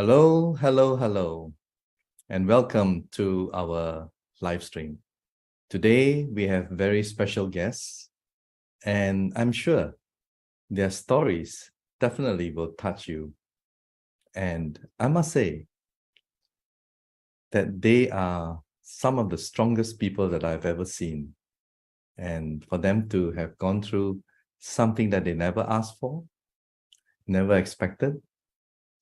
Hello, hello, hello, and welcome to our live stream. Today, we have very special guests, and I'm sure their stories definitely will touch you. And I must say that they are some of the strongest people that I've ever seen. And for them to have gone through something that they never asked for, never expected,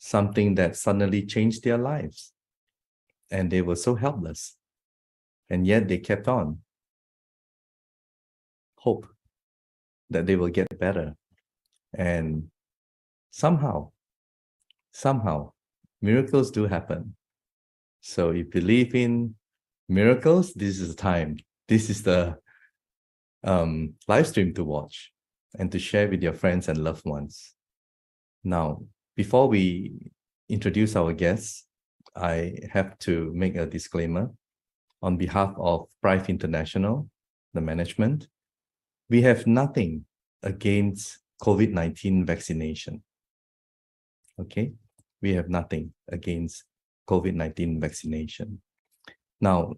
something that suddenly changed their lives. And they were so helpless. And yet they kept on. Hope that they will get better. And somehow, miracles do happen. So if you believe in miracles, this is the time. This is the live stream to watch and to share with your friends and loved ones. Now, before we introduce our guests, I have to make a disclaimer. On behalf of Prive International, the management, we have nothing against COVID-19 vaccination. Okay? We have nothing against COVID-19 vaccination. Now,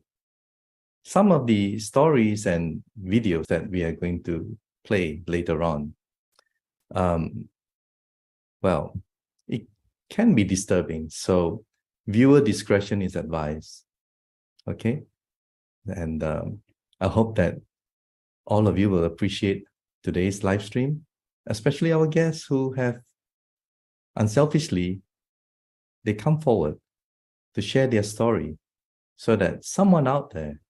some of the stories and videos that we are going to play later on, well, it can be disturbing. So viewer discretion is advised. Okay? And I hope that all of you will appreciate today's live stream, especially our guests who have unselfishly, they come forward to share their story so that someone out there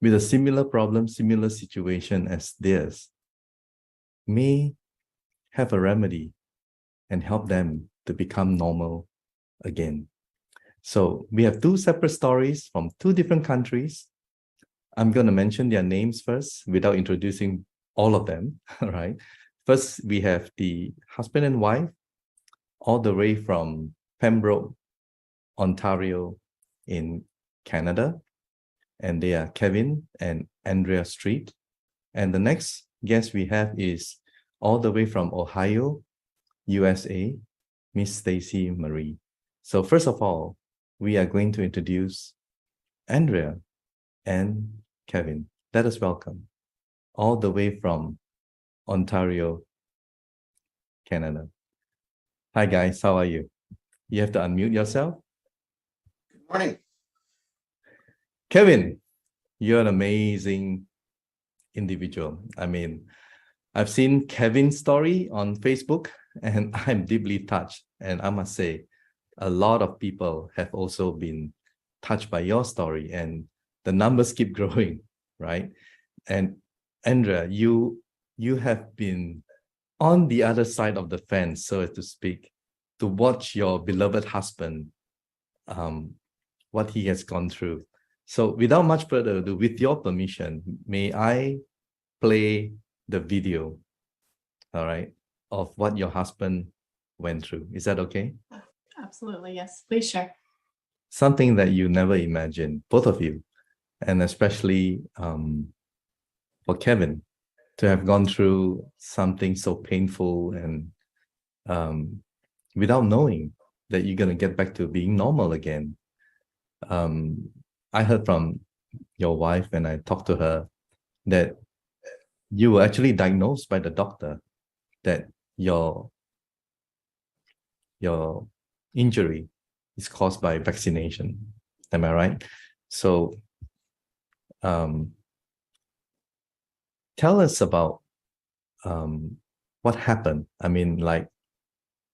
with a similar problem, similar situation as theirs may have a remedy and help them to become normal again. So we have two separate stories from two different countries. I'm going to mention their names first without introducing all of them, right? First, we have the husband and wife all the way from Pembroke, Ontario in Canada. And they are Kevin and Andrea Street. And the next guest we have is all the way from Ohio, USA, Miss Stacy Marie. So first of all, we are going to introduce Andrea and Kevin. Let us welcome all the way from Ontario, Canada. Hi guys, how are you? You have to unmute yourself. Good morning. Kevin, you're an amazing individual. I mean, I've seen Kevin's story on Facebook and I'm deeply touched. And I must say, a lot of people have also been touched by your story and the numbers keep growing, right? And Andrea, you have been on the other side of the fence, so to speak, to watch your beloved husband, what he has gone through. So without much further ado, with your permission, may I play the video, all right, of what your husband went through? Is that okay? Absolutely, yes. Please share. Something that you never imagined, both of you, and especially for Kevin, to have gone through something so painful and without knowing that you're going to get back to being normal again. I heard from your wife when I talked to her that you were actually diagnosed by the doctor that your injury is caused by vaccination. Am I right? So tell us about what happened. I mean, like,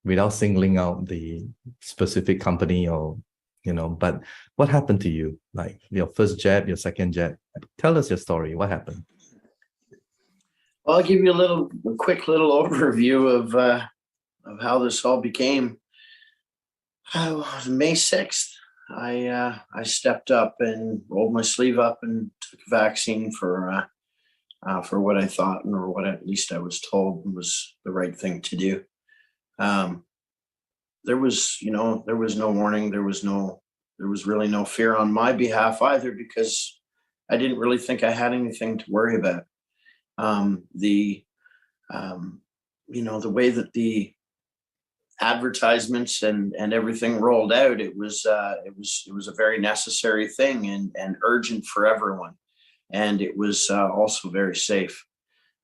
without singling out the specific company or, but what happened to you? Like your first jab, your second jab. Tell us your story. What happened? Well, I'll give you a quick little overview of how this all became. May 6th, I stepped up and rolled my sleeve up and took a vaccine for what I thought, or what at least I was told was the right thing to do. There was no warning. There was really no fear on my behalf either, because I didn't really think I had anything to worry about. The way that the advertisements and everything rolled out, it was a very necessary thing and urgent for everyone, and it was also very safe.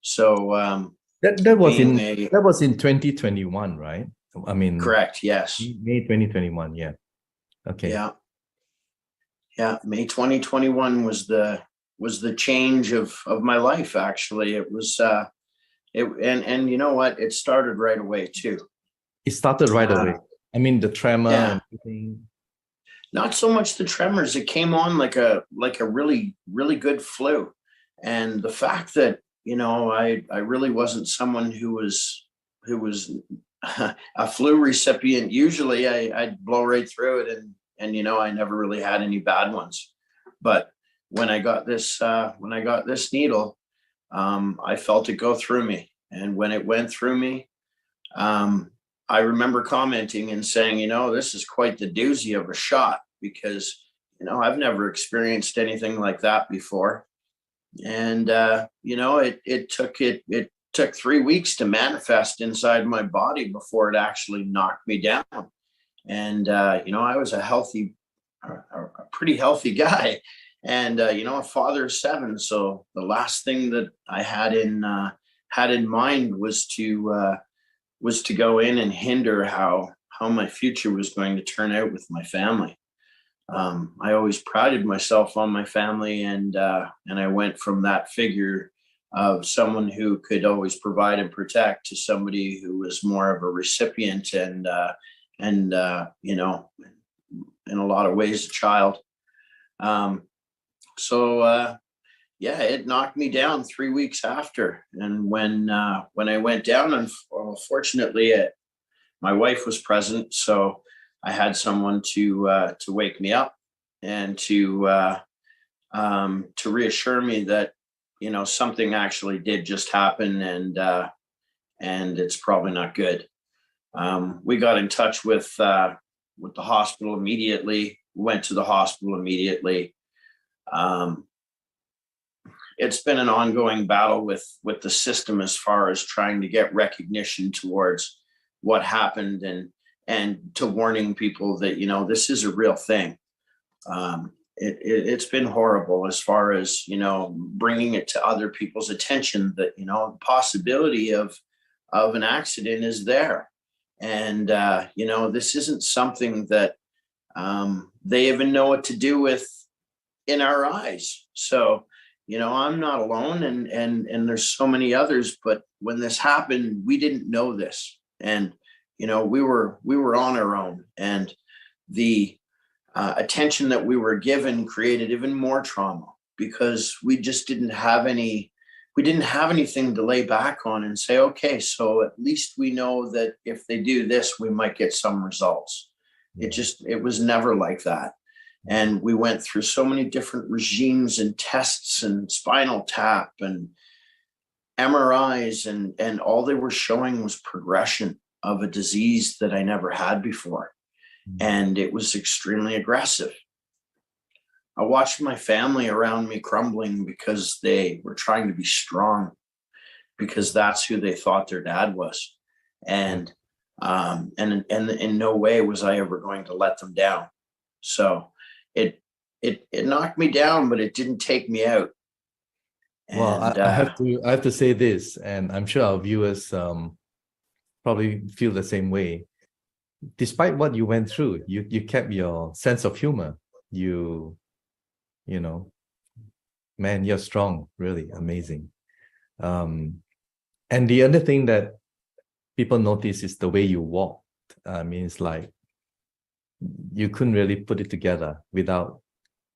So that being was in 2021, right? I mean, correct. Yes. May 2021. Yeah. Okay. Yeah. May 2021 was the change of my life. Actually, it was and you know what? It started right away too. It started right away. I mean, the tremor Yeah. and everything. Not so much the tremors. It came on like a really, really good flu. And the fact that, I really wasn't someone who was a flu recipient. Usually I'd blow right through it and I never really had any bad ones. But when I got this needle, I felt it go through me. And when it went through me, I remember commenting and saying, this is quite the doozy of a shot, because, I've never experienced anything like that before. And, it took 3 weeks to manifest inside my body before it actually knocked me down. And, I was a pretty healthy guy, and, a father of 7. So the last thing that I had in mind was to go in and hinder how my future was going to turn out with my family. I always prided myself on my family, and I went from that figure of someone who could always provide and protect to somebody who was more of a recipient and in a lot of ways a child. Yeah, it knocked me down 3 weeks after. And when I went down, unfortunately, my wife was present, so I had someone to wake me up and to reassure me that something actually did just happen, and it's probably not good. We got in touch with the hospital immediately. We went to the hospital immediately. It's been an ongoing battle with the system as far as trying to get recognition towards what happened and to warning people that, this is a real thing. It's been horrible as far as, bringing it to other people's attention that, the possibility of an accident is there. And, this isn't something that they even know what to do with in our eyes. So, I'm not alone, and there's so many others, but when this happened, we didn't know this. And, we were on our own, and the attention that we were given created even more trauma, because we just didn't have anything to lay back on and say, okay, so at least we know that if they do this, we might get some results. It was never like that. And we went through so many different regimes and tests and spinal tap and MRIs, and all they were showing was progression of a disease that I never had before. And it was extremely aggressive. I watched my family around me crumbling because they were trying to be strong, because that's who they thought their dad was. And in no way was I ever going to let them down. So it knocked me down, but it didn't take me out. Well, I have to say this, and I'm sure our viewers probably feel the same way. Despite what you went through, you kept your sense of humor. Man, you're strong, really amazing. And the other thing that people notice is the way you walked. I mean, it's like you couldn't really put it together without,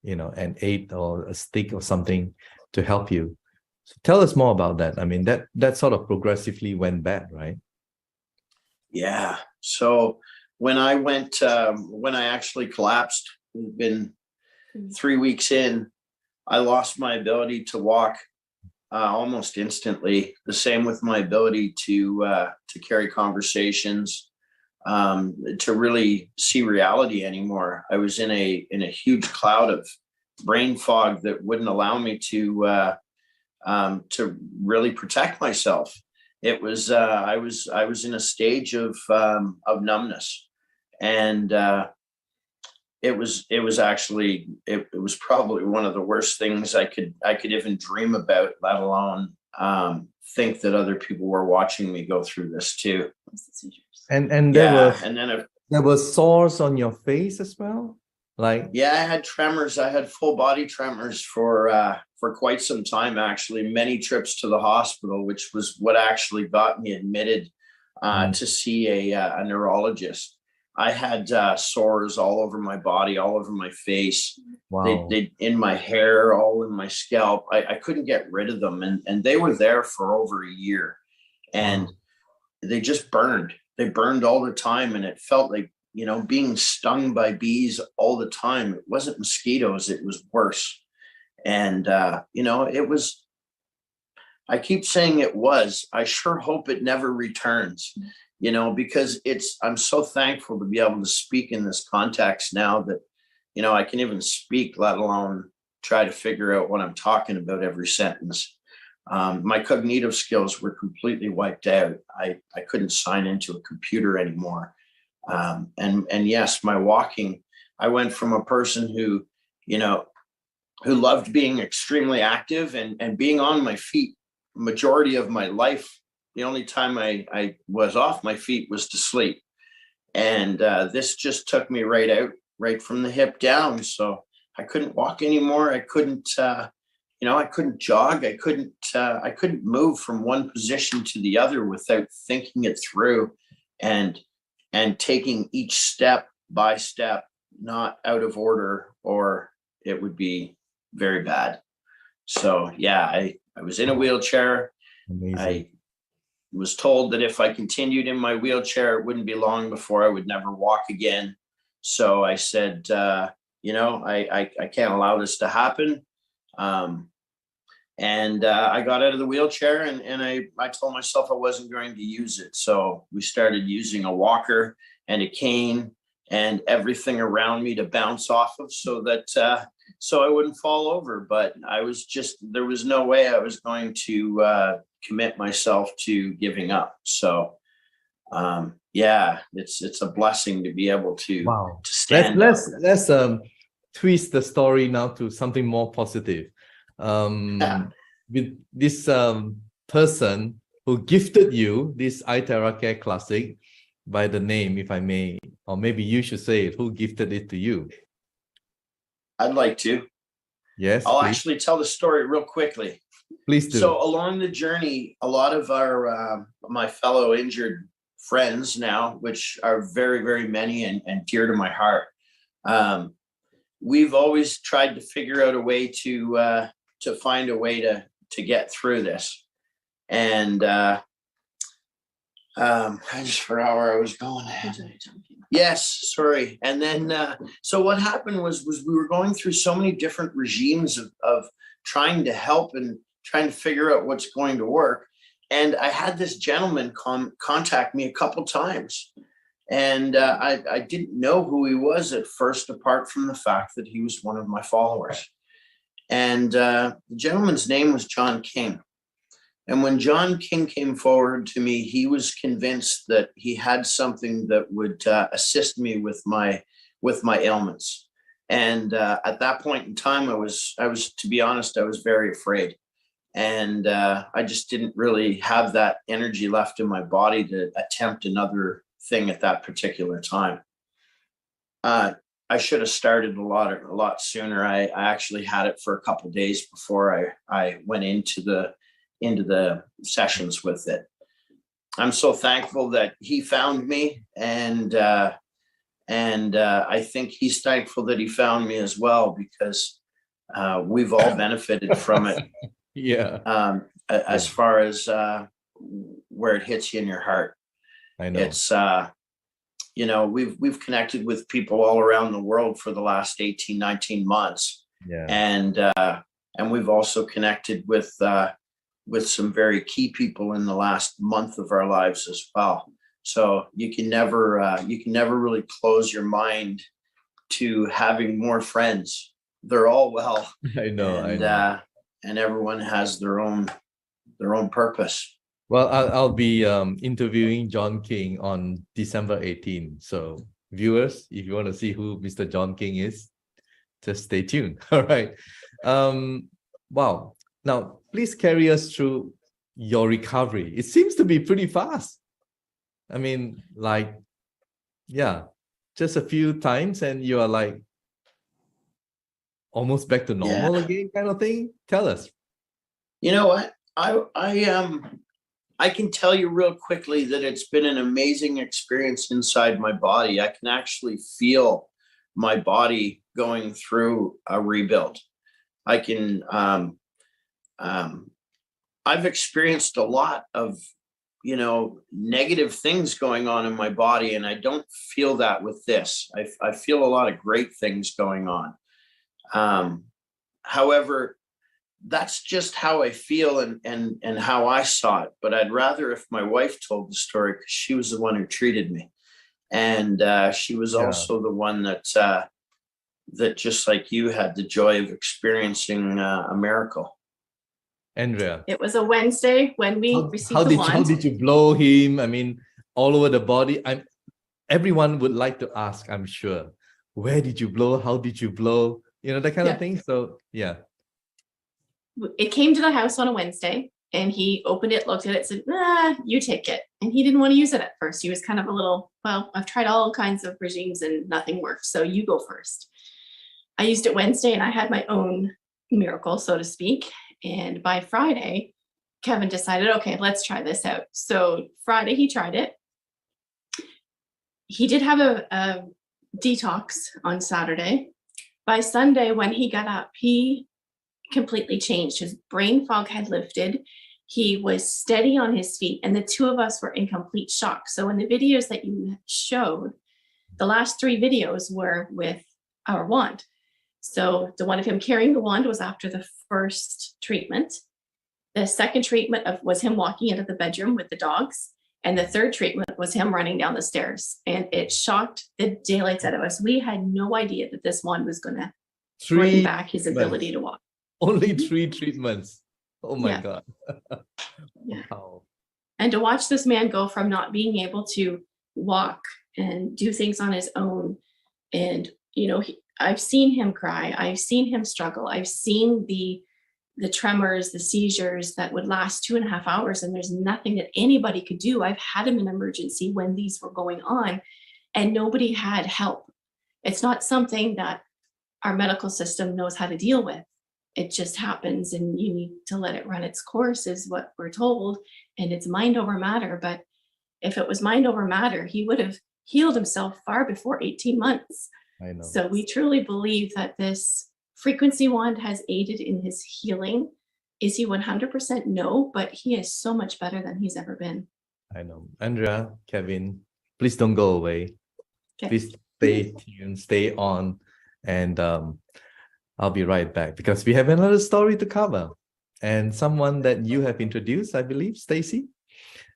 an aid or a stick or something to help you. So tell us more about that. I mean, that sort of progressively went bad, right? Yeah. So when I actually collapsed, it'd been 3 weeks in, I lost my ability to walk almost instantly. The same with my ability to carry conversations, to really see reality anymore. I was in a huge cloud of brain fog that wouldn't allow me to really protect myself. I was in a stage of numbness, and it was actually it was probably one of the worst things I could even dream about, let alone think that other people were watching me go through this too. And Yeah, and then there were sores on your face as well, like yeah, I had tremors. I had full body tremors for quite some time, actually. Many trips to the hospital, which was what actually got me admitted to see a neurologist. I had sores all over my body, all over my face. wow. They in my hair, all in my scalp. I couldn't get rid of them, and they were there for over a year, and Wow. they just burned. They burned all the time, and it felt like, you know, being stung by bees all the time. It wasn't mosquitoes, it was worse. And you know, it was, I keep saying it was, I sure hope it never returns, you know, because I'm so thankful to be able to speak in this context now that, you know, I can even speak, let alone try to figure out what I'm talking about every sentence. My cognitive skills were completely wiped out. I couldn't sign into a computer anymore. And yes, my walking, I went from a person who, you know, who loved being extremely active and being on my feet majority of my life. The only time I was off my feet was to sleep. And this just took me right out, right from the hip down. So I couldn't walk anymore. I couldn't, you know, I couldn't jog. I couldn't move from one position to the other without thinking it through and taking each step by step, not out of order, or it would be very bad. So yeah, I was in a wheelchair. Amazing. I was told that if I continued in my wheelchair, it wouldn't be long before I would never walk again. So I said, you know, I can't allow this to happen. And I got out of the wheelchair, and I told myself I wasn't going to use it. So we started using a walker and a cane and everything around me to bounce off of, so that so I wouldn't fall over. But there was no way I was going to commit myself to giving up. So yeah, it's a blessing to be able to, Wow. to stand Let's twist the story now to something more positive. With this person who gifted you this iTera Care Classic, by the name, if I may, or maybe you should say it, who gifted it to you? I'd like to. Yes, I'll please. actually tell the story real quickly. Please do. So along the journey, a lot of our my fellow injured friends now, which are very, very many and dear to my heart, we've always tried to figure out a way to find a way to get through this. And I just forgot where I was going. Yes, sorry. And then so what happened was we were going through so many different regimes of trying to help and trying to figure out what's going to work. And I had this gentleman contact me a couple times. And I didn't know who he was at first, apart from the fact that he was one of my followers. And the gentleman's name was John King. And when John King came forward to me, he was convinced that he had something that would assist me with my ailments. And at that point in time, I was, to be honest, I was very afraid. And I just didn't really have that energy left in my body to attempt another thing at that particular time. I should have started a lot sooner. I actually had it for a couple of days before I went into the sessions with it. I'm so thankful that he found me, and I think he's thankful that he found me as well, because we've all benefited from it. Yeah. As far as where it hits you in your heart. I know. It's you know, we've connected with people all around the world for the last 18, 19 months. Yeah. And we've also connected with some very key people in the last month of our lives as well. So you can never really close your mind to having more friends. They're all well. I know. And everyone has their own purpose. Well, I'll be interviewing John King on December 18. So viewers, if you want to see who Mr. John King is, just stay tuned. All right. Wow. Now, please carry us through your recovery. It seems to be pretty fast. I mean, like, yeah, just a few times and you are like almost back to normal again kind of thing. Tell us. You know what? I can tell you real quickly that it's been an amazing experience inside my body. I can actually feel my body going through a rebuild. I can, I've experienced a lot of, negative things going on in my body, and I don't feel that with this. I feel a lot of great things going on. However, that's just how I feel and how I saw it. But I'd rather if my wife told the story, because she was the one who treated me. And she was also the one that just like you had the joy of experiencing a miracle. Andrea. It was a Wednesday when we received the wand. How did you blow him? I mean, all over the body. Everyone would like to ask, I'm sure, where did you blow? How did you blow? That kind of thing. So, yeah. It came to the house on a Wednesday and he opened it, looked at it, said, you take it. And he didn't want to use it at first. He was kind of a little, well, I've tried all kinds of regimes and nothing worked. So you go first. I used it Wednesday and I had my own miracle, so to speak. And by Friday, Kevin decided, okay, let's try this out. So Friday, he tried it. He did have a detox on Saturday. By Sunday, when he got up, he completely changed. His brain fog had lifted. He was steady on his feet, and the two of us were in complete shock. So in the videos that you showed, the last 3 videos were with our wand. So the one of him carrying the wand was after the first treatment. The second treatment was him walking into the bedroom with the dogs. And the third treatment was him running down the stairs. And it shocked the daylights out of us. We had no idea that this wand was going to bring back his ability to walk. Only 3 treatments. Oh my God. Yeah. Wow. And to watch this man go from not being able to walk and do things on his own. And, I've seen him cry. I've seen him struggle. I've seen the tremors, the seizures that would last 2.5 hours. And there's nothing that anybody could do. I've had him in emergency when these were going on and nobody had help. It's not something that our medical system knows how to deal with. It just happens and you need to let it run its course is what we're told. And it's mind over matter. But if it was mind over matter, he would have healed himself far before 18 months. I know. So we truly believe that this frequency wand has aided in his healing. Is he 100%? No, but he is so much better than he's ever been. I know. Andrea, Kevin, please don't go away. Okay. Please stay tuned, stay on, and I'll be right back because we have another story to cover and someone that you have introduced, I believe, Stacy,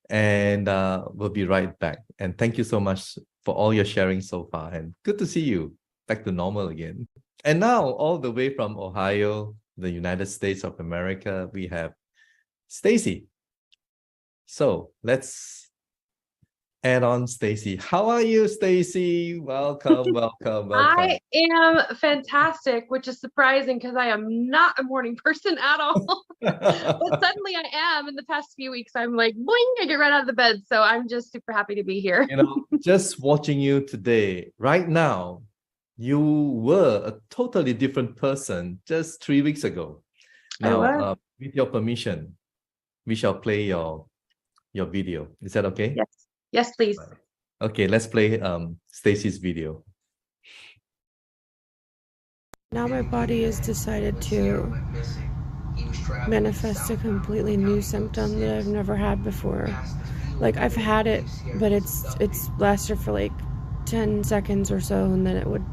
and we'll be right back. And thank you so much for all your sharing so far, and good to see you back to normal again. And now, all the way from Ohio, the United States of America, we have Stacy. So let's add on Stacy. How are you, Stacy? Welcome, welcome, welcome. I am fantastic, which is surprising because I am not a morning person at all. But suddenly I am. In the past few weeks, I'm like, boing, I get right out of the bed. So I'm just super happy to be here. Just watching you today, right now, you were a totally different person just 3 weeks ago. Now, with your permission, we shall play your video. Is that okay? Yes. Yes, please. Okay, let's play Stacy's video. Now my body has decided to manifest a completely new symptom that I've never had before. Like I've had it, but it's lasted for like 10 seconds or so, and then it would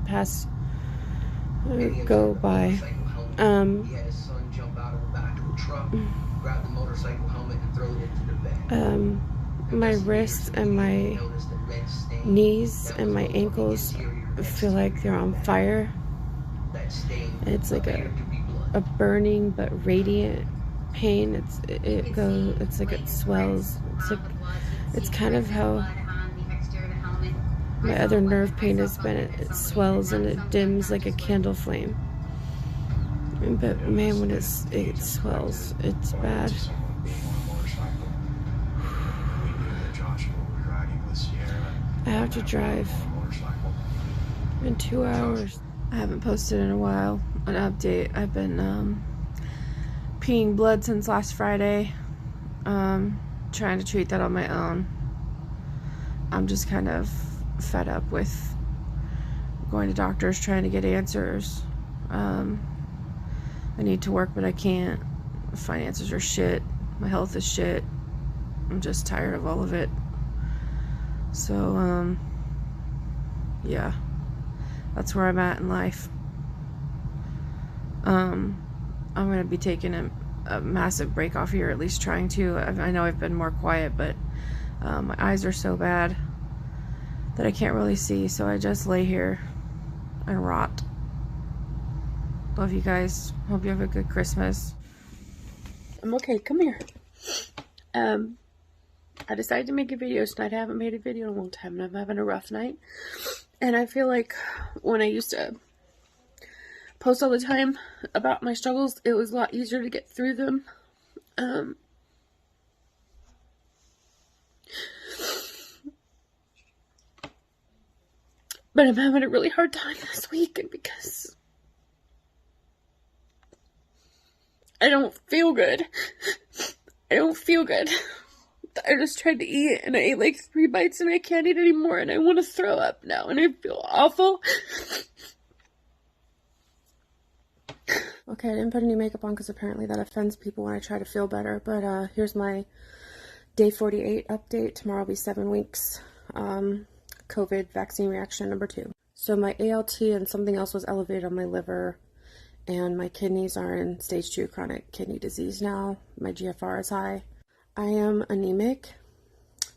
go by. My wrists and my knees and my ankles feel like they're on fire. It's like a burning but radiant pain. It's like it swells. It's kind of how my other nerve pain has been. It swells and it dims like a candle flame. But man, when it swells, it's bad. I have to drive in 2 hours. I haven't posted in a while an update. I've been peeing blood since last Friday. Trying to treat that on my own. I'm just kind of fed up with going to doctors trying to get answers. I need to work, but I can't. My finances are shit. My health is shit. I'm just tired of all of it. So, yeah, that's where I'm at in life. I'm going to be taking a massive break off here, at least trying to. I know I've been more quiet, but my eyes are so bad that I can't really see, so I just lay here and rot. Love you guys. Hope you have a good Christmas. I'm okay. Come here. I decided to make a video tonight. I haven't made a video in a long time, and I'm having a rough night. And I feel like when I used to post all the time about my struggles, it was a lot easier to get through them. But I'm having a really hard time this week because I don't feel good. I don't feel good. I just tried to eat and I ate like 3 bites and I can't eat anymore and I want to throw up now and I feel awful. Okay, I didn't put any makeup on because apparently that offends people when I try to feel better. But here's my day 48 update. Tomorrow will be 7 weeks. COVID vaccine reaction number 2. So my ALT and something else was elevated on my liver, and my kidneys are in stage 2 chronic kidney disease now. My GFR is high. I am anemic.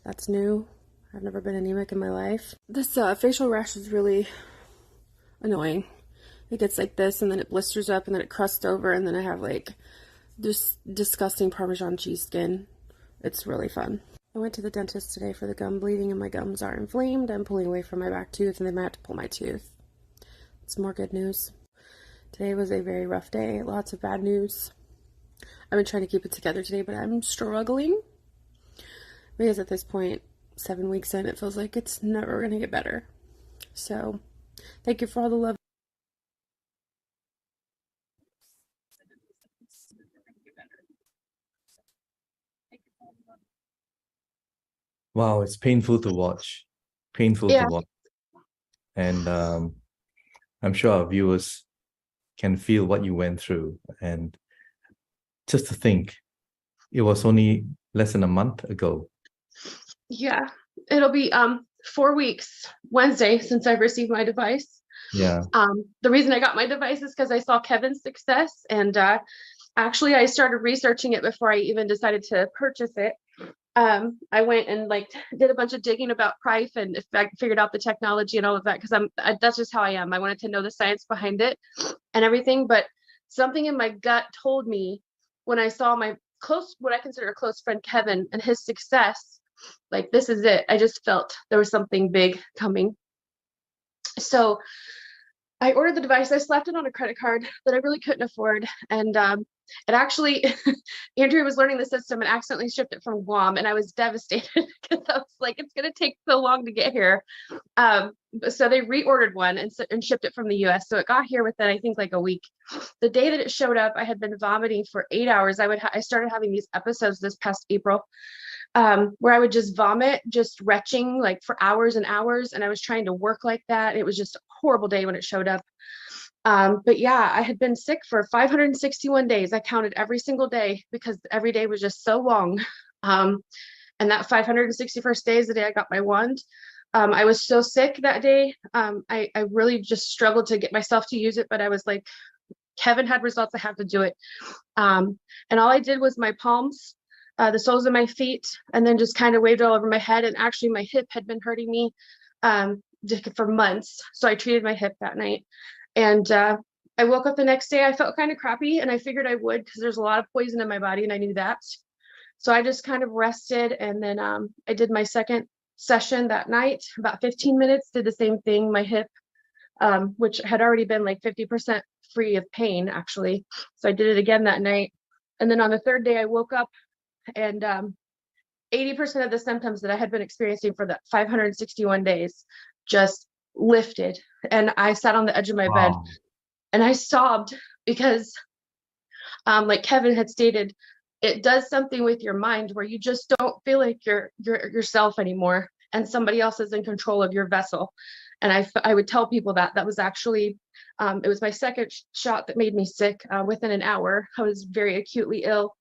That's new. I've never been anemic in my life. This facial rash is really annoying. It gets like this, and then it blisters up, and then it crusts over, and then I have like this disgusting Parmesan cheese skin. It's really fun. I went to the dentist today for the gum bleeding, and my gums are inflamed. I'm pulling away from my back tooth, and they might have to pull my tooth. It's more good news. Today was a very rough day. Lots of bad news. I've been trying to keep it together today, but I'm struggling. Because at this point, 7 weeks in, it feels like it's never going to get better. So, thank you for all the love. Wow, it's painful to watch. Painful Yeah. to watch. And I'm sure our viewers can feel what you went through. And just to think, it was only less than a month ago. Yeah, it'll be 4 weeks Wednesday since I've received my device. Yeah. The reason I got my device is because I saw Kevin's success, and actually I started researching it before I even decided to purchase it. I went and like did a bunch of digging about Prife and I figured out the technology and all of that because that's just how I am. I wanted to know the science behind it and everything, but something in my gut told me when I saw my what I consider a close friend Kevin and his success, like this is it. I just felt there was something big coming. So I ordered the device. I slapped it on a credit card that I really couldn't afford. And it actually, Andrea was learning the system and accidentally shipped it from Guam. And I was devastated because I was like, it's going to take so long to get here. So they reordered one and shipped it from the US. So it got here within, I think, like a week. The day that it showed up, I had been vomiting for 8 hours. I started having these episodes this past April where I would just vomit, just retching like for hours and hours. And I was trying to work like that. It was just a horrible day when it showed up. But yeah, I had been sick for 561 days. I counted every single day because every day was just so long. And that 561st day is the day I got my wand. I was so sick that day. I really just struggled to get myself to use it, but I was like, Kevin had results, I have to do it. And all I did was my palms, the soles of my feet, and then just kind of waved all over my head. And actually my hip had been hurting me for months. So I treated my hip that night. And I woke up the next day, I felt kind of crappy, and I figured I would because there's a lot of poison in my body and I knew that. So I just kind of rested, and then I did my second session that night, about 15 minutes, did the same thing, my hip, which had already been like 50% free of pain, actually. So I did it again that night. And then on the third day, I woke up and 80% of the symptoms that I had been experiencing for the 561 days just lifted. And I sat on the edge of my bed Wow. and I sobbed because, like Kevin had stated, it does something with your mind where you just don't feel like you're yourself anymore, and somebody else is in control of your vessel. And I would tell people that was actually, it was my second shot that made me sick. Within an hour, I was very acutely ill.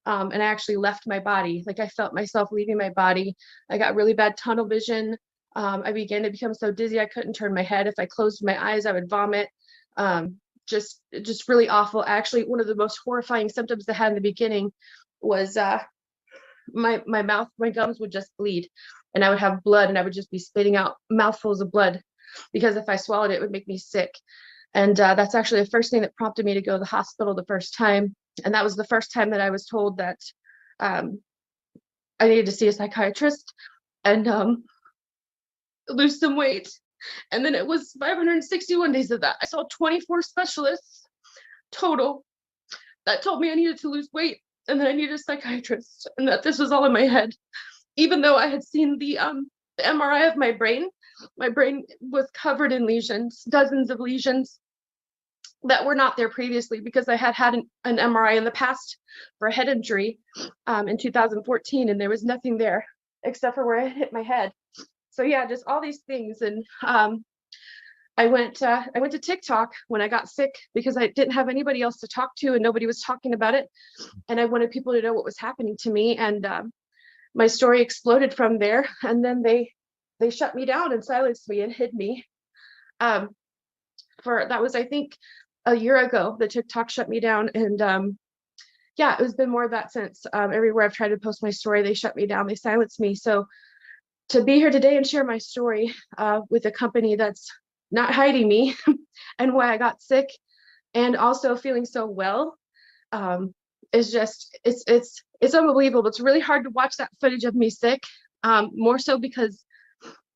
And I actually left my body. Like I felt myself leaving my body. I got really bad tunnel vision. I began to become so dizzy I couldn't turn my head. If I closed my eyes, I would vomit. Just really awful. Actually, one of the most horrifying symptoms I had in the beginning was my mouth, my gums would just bleed, and I would have blood, and I would just be spitting out mouthfuls of blood because if I swallowed it, it would make me sick. And that's actually the first thing that prompted me to go to the hospital the first time. And that was the first time that I was told that I needed to see a psychiatrist and lose some weight. And then it was 561 days of that. I saw 24 specialists total that told me I needed to lose weight and that I needed a psychiatrist and that this was all in my head. Even though I had seen the MRI of my brain was covered in lesions, dozens of lesions that were not there previously because I had had an MRI in the past for a head injury in 2014, and there was nothing there except for where I hit my head. So yeah, just all these things. And I went to TikTok when I got sick because I didn't have anybody else to talk to and nobody was talking about it. And I wanted people to know what was happening to me. And my story exploded from there. And then they shut me down and silenced me and hid me. That was, I think, a year ago, the TikTok shut me down. And yeah, it's been more of that since. Everywhere I've tried to post my story, they shut me down, they silenced me. So to be here today and share my story with a company that's not hiding me and why I got sick and also feeling so well is just, it's unbelievable. It's really hard to watch that footage of me sick, more so because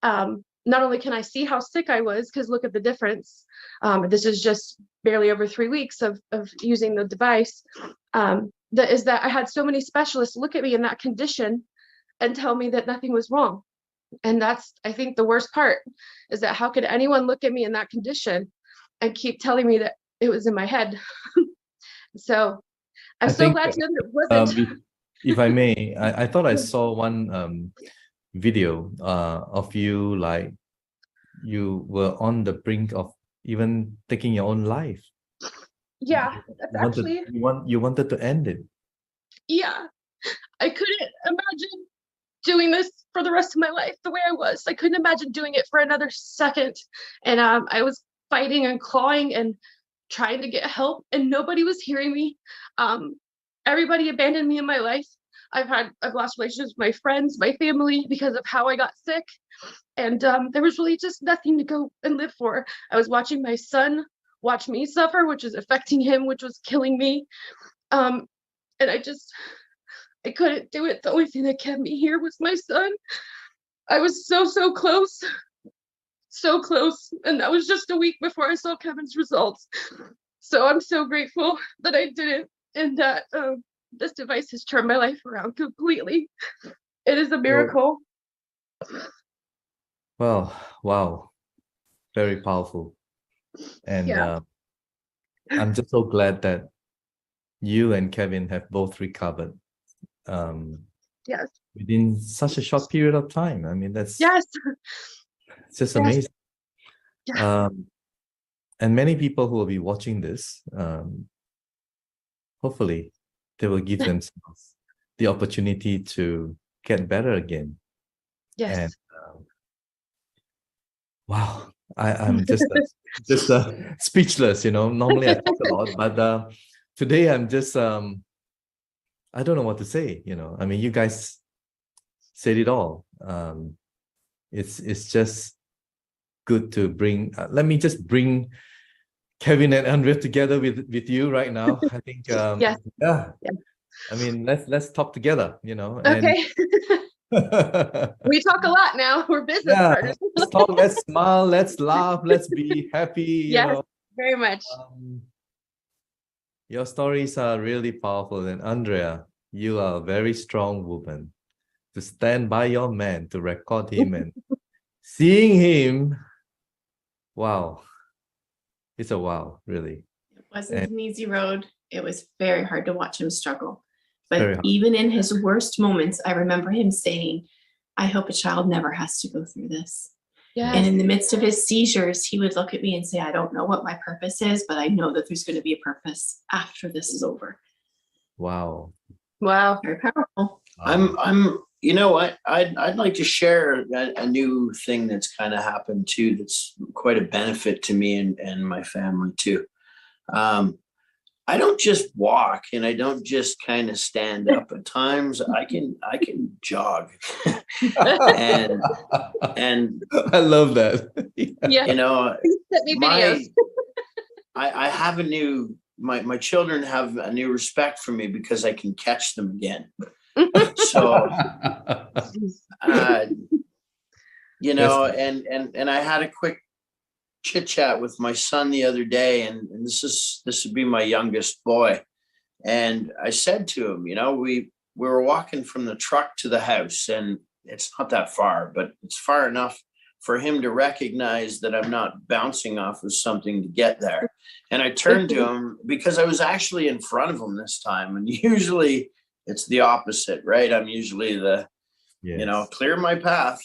not only can I see how sick I was, because look at the difference. This is just barely over 3 weeks of using the device. That I had so many specialists look at me in that condition and tell me that nothing was wrong. And that's, I think, the worst part is that how could anyone look at me in that condition and keep telling me that it was in my head? So I'm so glad to know that it wasn't. If I may, I thought I saw one video of you, like you were on the brink of even taking your own life. Yeah, that's you wanted to end it. Yeah, I couldn't imagine doing this for the rest of my life the way I was. I couldn't imagine doing it for another second. And I was fighting and clawing and trying to get help, and nobody was hearing me. Everybody abandoned me in my life. I've lost relationships with my friends, my family, because of how I got sick. And there was really just nothing to go and live for. I was watching my son watch me suffer, which was affecting him, which was killing me. And I couldn't do it. The only thing that kept me here was my son. I was so close. So close. And that was just a week before I saw Kevin's results. So I'm so grateful that I did it and that this device has turned my life around completely. It is a miracle. Well, wow. Very powerful. And Yeah. I'm just so glad that you and Kevin have both recovered. Yes. Within such a short period of time. I mean, that's Yes. it's just Yes. amazing. Yeah. And many people who will be watching this, hopefully they will give themselves the opportunity to get better again. Yes. And wow, I'm just speechless, you know. Normally I talk a lot, but today I'm just I don't know what to say, you know. I mean, you guys said it all. It's just good to bring let me just bring Kevin and Andrea together with you right now. I think Yes. yeah. Yeah. I mean, let's talk together, you know. And Okay. We talk a lot now. We're business yeah, partners. let's talk, let's smile, let's laugh, let's be happy, you Yes, know. very much. Your stories are really powerful, and Andrea, you are a very strong woman to stand by your man, to record him and seeing him. Wow. It's a wow, really. It wasn't And an easy road. It was very hard to watch him struggle. very But hard. even in his worst moments, I remember him saying, I hope a child never has to go through this. Yes. And in the midst of his seizures, he would look at me and say, I don't know what my purpose is, but I know that there's going to be a purpose after this is over. Wow. Wow. Very powerful. I'm you know what, I'd like to share a new thing that's kind of happened too, that's quite a benefit to me and my family too. I don't just walk and I don't just kind of stand up. At times I can jog. and I love that. Yeah. you know, Please send me videos. I have a new, my children have a new respect for me because I can catch them again. So you know, and I had a quick chit chat with my son the other day, and this would be my youngest boy. And I said to him, you know, we were walking from the truck to the house, and it's not that far, but it's far enough for him to recognize that I'm not bouncing off of something to get there. And I turned to him because I was actually in front of him this time. And usually it's the opposite, right? I'm usually the, you know, clear my path.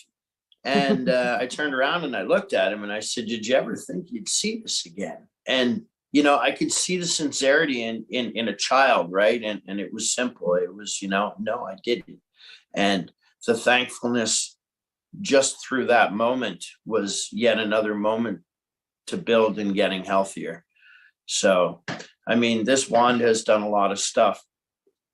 And I turned around and I looked at him and I said, did you ever think you'd see this again? And, you know, I could see the sincerity in a child, right? And it was simple. It was, you know, no, I didn't. And the thankfulness just through that moment was yet another moment to build in getting healthier. So, I mean, this wand has done a lot of stuff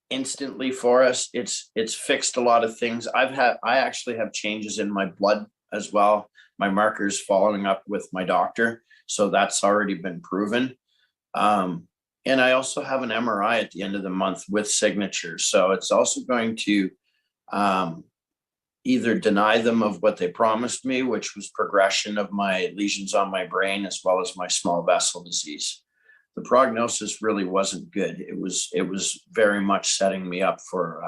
instantly for us. It's fixed a lot of things. I actually have changes in my blood as well. My markers following up with my doctor. So that's already been proven. And I also have an MRI at the end of the month with signatures. So it's also going to either deny them of what they promised me, which was progression of my lesions on my brain, as well as my small vessel disease. The prognosis really wasn't good. It was very much setting me up for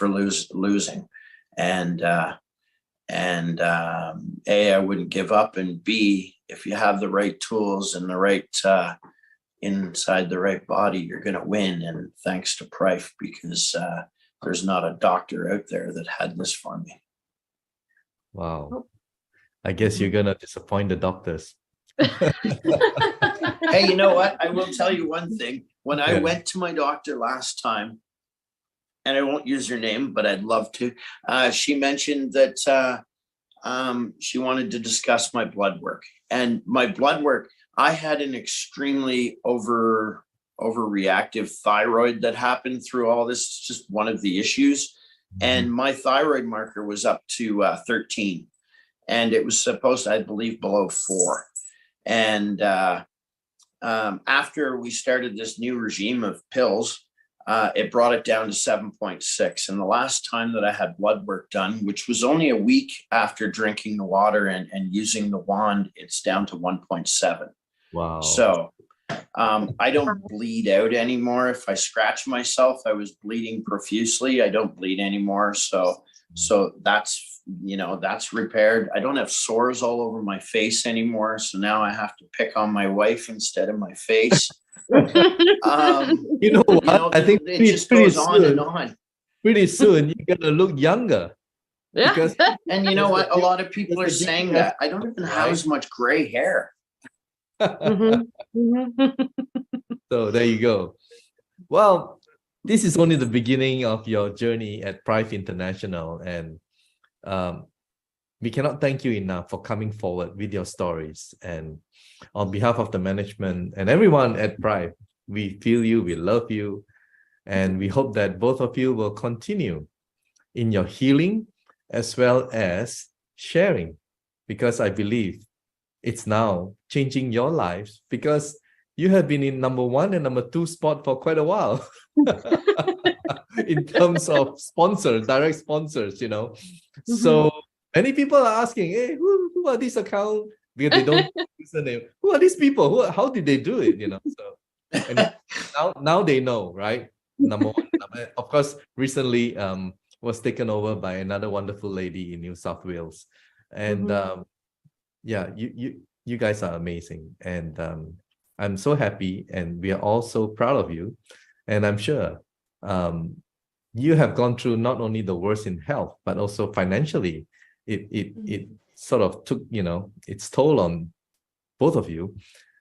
losing. And A, I wouldn't give up, and B, if you have the right tools and the right inside the right body, you're going to win. And thanks to Prife, because there's not a doctor out there that had this for me. Wow. I guess you're gonna disappoint the doctors. Hey, you know what? I will tell you one thing. When I went to my doctor last time, and I won't use her name, but I'd love to, she mentioned that she wanted to discuss my blood work. And my blood work, I had an extremely overreactive thyroid that happened through all this. It's just one of the issues. And my thyroid marker was up to 13. And it was supposed to, I believe, below 4. And after we started this new regime of pills, it brought it down to 7.6. And the last time that I had blood work done, which was only a week after drinking the water and using the wand, it's down to 1.7. Wow. So I don't bleed out anymore. If I scratch myself, I was bleeding profusely. I don't bleed anymore. So that's, you know, that's repaired. I don't have sores all over my face anymore. So now I have to pick on my wife instead of my face. You know what? I think it just goes on and on. Pretty soon you're gonna look younger. Yeah. Because, and you know what? A lot of people are saying that. I don't even have as much gray hair. So there you go. Well, this is only the beginning of your journey at Prife International, and we cannot thank you enough for coming forward with your stories. And on behalf of the management and everyone at Prife, we feel you, we love you, and we hope that both of you will continue in your healing as well as sharing, because I believe it's now changing your lives because you have been in number 1 and number 2 spot for quite a while in terms of sponsors, direct sponsors, So many people are asking, hey, who are these accounts? Because they don't use the name. Who are these people? How did they do it? So and now they know, right? Number 1. Of course, recently was taken over by another wonderful lady in New South Wales. And yeah, you guys are amazing. And I'm so happy, and we are all so proud of you. And I'm sure you have gone through not only the worst in health, but also financially. It sort of took, its toll on both of you.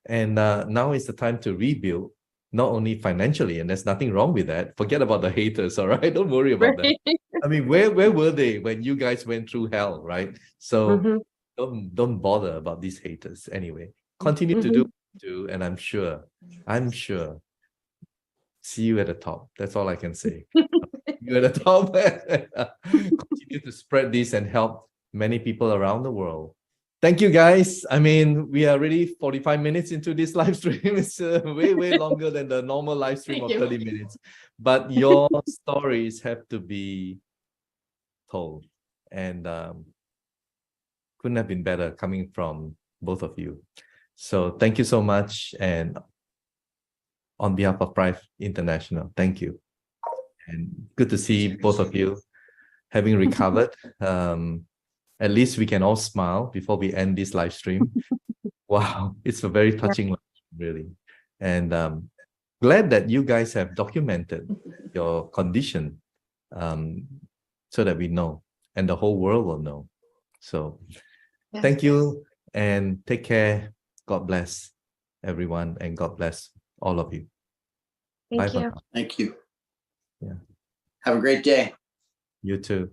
And now is the time to rebuild, not only financially, and there's nothing wrong with that. Forget about the haters, all right? Don't worry about that. I mean, where were they when you guys went through hell, right? So don't bother about these haters anyway. Continue to do, and I'm sure, see you at the top. That's all I can say. You at the top. Continue to spread this and help many people around the world. Thank you, guys. I mean, we are already 45 minutes into this live stream. It's way longer than the normal live stream of 30 minutes. But your stories have to be told. And couldn't have been better coming from both of you. So thank you so much. And on behalf of Prive International, thank you. And good to see both of you having recovered. At least we can all smile before we end this live stream. Wow, it's a very touching live stream, really. And glad that you guys have documented your condition so that we know and the whole world will know. So thank you and take care. God bless everyone and God bless all of you. Thank Bye you. for now. Thank you. Yeah. Have a great day. You too.